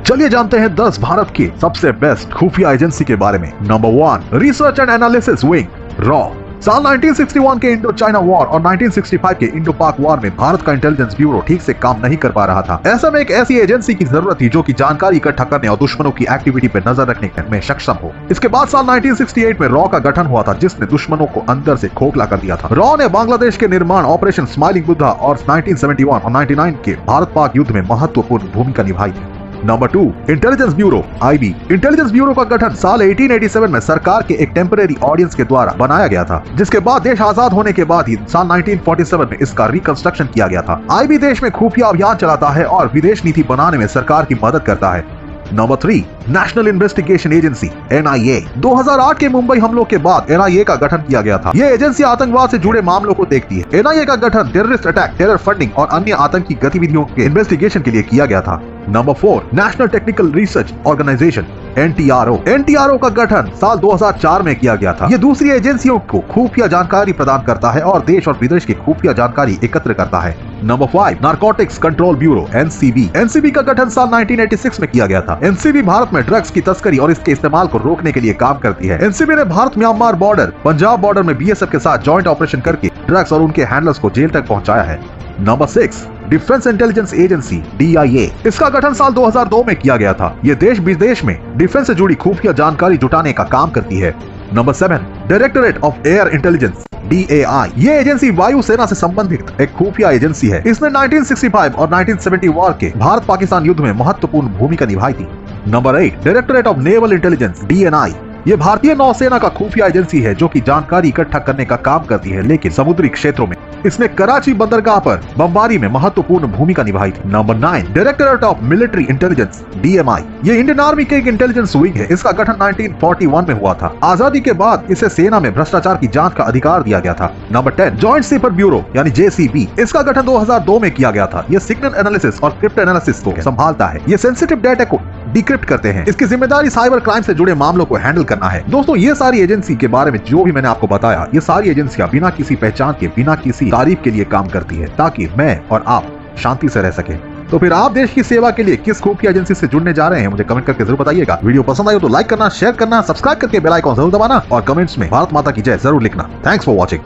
चलिए जानते हैं 10 भारत की सबसे बेस्ट खुफिया एजेंसी के बारे में। Number 1, research and analysis wing raw. साल 1961 के इंडो चाइना वॉर और 1965 के इंडो पाक वॉर में भारत का इंटेलिजेंस ब्यूरो ठीक से काम नहीं कर पा रहा था। ऐसे में एक ऐसी एजेंसी की जरूरत थी जो कि जानकारी इकट्ठा करने और दुश्मनों की एक्टिविटी पर नजर रखने में सक्षम हो। इसके बाद साल 1968 में रॉ का गठन हुआ था, जिसने दुश्मनों को अंदर से खोखला कर दिया था। रॉ ने बांग्लादेश के निर्माण, ऑपरेशन स्माइलिंग बुद्धा और 1971 और 99 के भारत पाक युद्ध में महत्वपूर्ण भूमिका निभाई थी। Number 2, intelligence bureau IB। Intelligence bureau का गठन साल 1887 में सरकार के एक टेम्परेरी ऑडियंस के द्वारा बनाया गया था, जिसके बाद देश आजाद होने के बाद ही साल 1947 में इसका रिकंस्ट्रक्शन किया गया था। IB देश में खुफिया अभियान चलाता है और विदेश नीति बनाने में सरकार की मदद करता है। Number 3, national investigation agency NIA। 2008 के मुंबई हमलों के बाद NIA का गठन किया गया था। ये एजेंसी आतंकवाद से जुड़े मामलों को देखती है। NIA का गठन टेररिस्ट अटैक, टेरर फंडिंग और अन्य आतंकी गतिविधियों के इन्वेस्टिगेशन के लिए किया गया था। Number 4, national technical research organisation NTRO का गठन साल 2004 में किया गया था। ये दूसरी एजेंसियों को खुफिया जानकारी प्रदान करता है और देश और विदेश की खुफिया जानकारी एकत्र करता है। Number 5, narcotics control bureau NCB का गठन साल 1986 में किया गया था। NCB भारत में ड्रग्स की तस्करी और इसके इस्तेमाल को रोकने के लिए काम करती है। NCB ने Bharat Myanmar border, Punjab border में BSF के साथ जॉइंट ऑपरेशन करके ड्रग्स और उनके हैंडलर्स को जेल तक पहुंचाया है। Number 6, defence intelligence agency DIA। इसका गठन साल 2002 में किया गया था। ये देश विदेश में डिफेंस से जुड़ी खुफिया जानकारी जुटाने का काम करती है। Number 7, directorate of air intelligence DAI। ये एजेंसी वायुसेना से संबंधित एक खुफिया एजेंसी है। इसने 1965 और 1970 वॉर के भारत पाकिस्तान युद्ध में महत्वपूर्ण भूमिका निभाई थी। Number 8, directorate of naval intelligence DNI। ये भारतीय नौसेना का खुफिया एजेंसी है जो कि जानकारी इकट्ठा करने का काम करती है, लेकिन समुद्री क्षेत्रों में। इसने कराची बंदरगाह पर बमबारी में महत्वपूर्ण भूमिका निभाई थी। Number 9, directorate of military intelligence DMI। ये इंडियन आर्मी के एक इंटेलिजेंस विंग है। इसका गठन 1941 में हुआ था। आजादी के बाद इसे सेना में भ्रष्टाचार की जांच का अधिकार दिया गया था। नंबर 10, जॉइंट सेपर ब्यूरो यानी JCB। इसका गठन 2002 में किया गया था। ये सिग्नल एनालिसिस और क्रिप्टो एनालिसिस को संभालता है। ये सेंसिटिव डाटा को डिक्रिप्ट करते हैं। इसकी जिम्मेदारी साइबर क्राइम से जुड़े मामलों को हैंडल करना है। दोस्तों, ये सारी एजेंसी के बारे में जो भी मैंने आपको बताया, ये सारी एजेंसियां बिना किसी पहचान के, बिना किसी तारीफ के लिए काम करती है, ताकि मैं और आप शांति से रह सके। तो फिर आप देश की सेवा के लिए किस खुफिया एजेंसी से जुड़ने जा रहे हैं, मुझे कमेंट करके जरूर बताइएगा। वीडियो पसंद आए तो लाइक करना, शेयर करना, सब्सक्राइब करके बेल आइकॉन जरूर दबाना और कमेंट्स में भारत माता की जय जरूर लिखना। Thanks for watching.